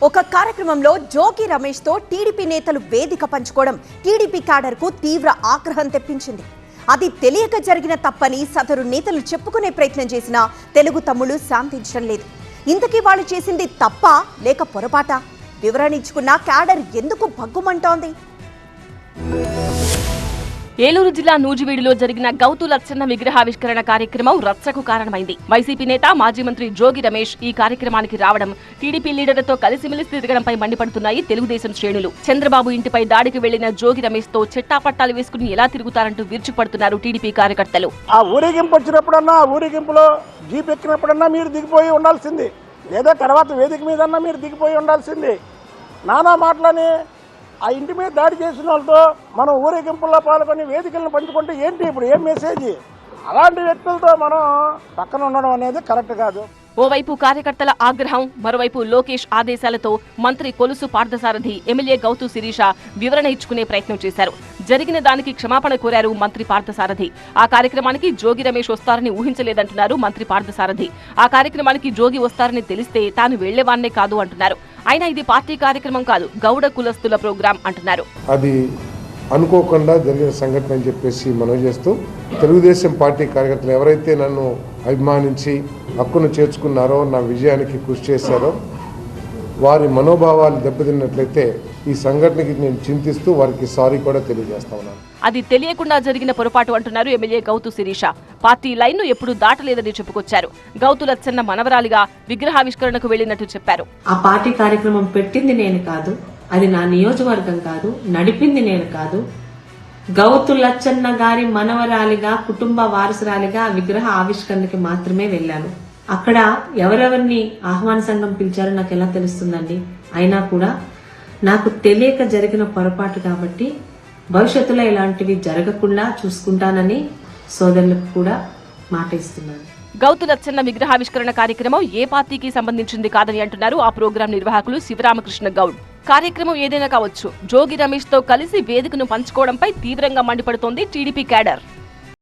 ఒక కార్యక్రమంలో జోగి రమేష్ తో టీడీపీ నేతలు వేదిక పంచుకోవడం టీడీపీ క్యాడర్ కు తీవ్ర ఆగ్రహం తెప్పించింది. అది తెలియక జరిగిన తప్పని సదరు నేతలు చెప్పుకునే ప్రయత్నం చేసినా తెలుగు తమ్ముళ్ళు శాంతించడం లేదు. ఇంతకీ వాళ్ళు చేసింది తప్పా లేక పొరపాట? వివరణ ఇచ్చుకున్న క్యాడర్ ఎందుకు భగ్గుమంటోంది? ఏలూరు జిల్లా నూజివీడులో జరిగిన గౌతు లచ్చన్న విగ్రహావిష్కరణ కార్యక్రమం రచ్చకు కారణమైంది. వైసీపీ నేత మాజీ మంత్రి జోగి రమేష్ ఈ కార్యక్రమానికి రావడం, టీడీపీ లీడర్లతో కలిసిమెలిసి తిరగడంపై మండిపడుతున్నాయి తెలుగుదేశం శ్రేణులు. చంద్రబాబు ఇంటిపై దాడికి వెళ్లిన జోగి రమేష్ తో చెట్టాపట్టాలు వేసుకుని ఎలా తిరుగుతారంటూ విరుచుపడుతున్నారు టీడీపీ కార్యకర్తలు. ఆ ఊరేగింపు వచ్చినప్పుడన్నా, ఊరేగింపులో జీప్ ఎక్కినప్పుడన్నా మీరు దిగిపోయి ఉండాల్సింది, లేదా తర్వాత వేదిక మీదన్నా మీరు దిగిపోయి ఉండాల్సింది. నానా మాటలని ఆ ఇంటి మీద దాడి చేసిన వాళ్ళతో మనం ఊరేగింపుల్లో పాల్గొని వేదికలను పంచుకుంటే ఏంటి ఇప్పుడు ఏం మెసేజ్? అలాంటి వ్యక్తులతో మనం పక్కన ఉండడం అనేది కరెక్ట్ కాదు. ఓవైపు కార్యకర్తల ఆగ్రహం, మరోవైపు లోకేష్ ఆదేశాలతో మంత్రి కొలుసు పార్థసారథి, ఎమ్మెల్యే గౌతు శిరీష వివరణ ఇచ్చుకునే ప్రయత్నం చేశారు. జరిగిన దానికి క్షమాపణ కోరారు మంత్రి పార్థసారథి. ఆ కార్యక్రమానికి జోగి రమేష్ వస్తారని ఊహించలేదంటున్నారు మంత్రి పార్థసారథి. ఆ కార్యక్రమానికి జోగి వస్తారని తెలిస్తే తాను వెళ్లేవాన్నే కాదు అంటున్నారు. అయినా ఇది పార్టీ కార్యక్రమం కాదు, గౌడ కులస్తుల ప్రోగ్రాం అంటున్నారు. అది అనుకోకుండా జరిగిన సంఘటన అని చెప్పేసి మనం చేస్తూ, తెలుగుదేశం పార్టీ కార్యకర్తలు ఎవరైతే నన్ను అభిమానించి హక్కును చేర్చుకున్నారో, నా విజయానికి కృషి చేశారో, వారి మనోభావాలు దెబ్బతిన్నట్లయితే ఈ సంఘటనకి నేను చింతిస్తూ వారికి సారీ కూడా తెలియజేస్తా ఉన్నాను. అది తెలియకుండా జరిగిన పొరపాటు అంటున్నారు ఎమ్మెల్యే గౌతు శిరీష. పార్టీ లైన్ను ఎప్పుడూ దాటలేదని చెప్పుకొచ్చారు. గౌతు లచ్చన్న మనవరాలిగా విగ్రహావిష్కరణకు వెళ్లినట్టు చెప్పారు. ఆ పార్టీ కార్యక్రమం పెట్టింది నేను కాదు, అది నా నియోజకవర్గం కాదు, నడిపింది నేను కాదు. గౌతు లచ్చన్న గారి మనవరాలిగా, కుటుంబ వారసురాలిగా విగ్రహ ఆవిష్కరణకి మాత్రమే వెళ్ళాను. అక్కడ ఎవరెవరిని ఆహ్వాన సంఘం పిలిచారో నాకు ఎలా తెలుస్తుందండి? అయినా కూడా నాకు తెలియక జరిగిన పొరపాటు కాబట్టి భవిష్యత్తులో ఇలాంటివి జరగకుండా చూసుకుంటానని సోదరులకు కూడా మాట ఇస్తున్నాను. గౌతు లచ్చన్న విగ్రహావిష్కరణ కార్యక్రమం ఏ పార్టీకి సంబంధించింది కాదని అంటున్నారు ఆ ప్రోగ్రాం నిర్వాహకులు శివరామకృష్ణ గౌడ్. కార్యక్రమం ఏదైనా కావచ్చు, జోగి రమేష్ తో కలిసి వేదికను పంచుకోవడంపై తీవ్రంగా మండిపడుతోంది టీడీపీ క్యాడర్.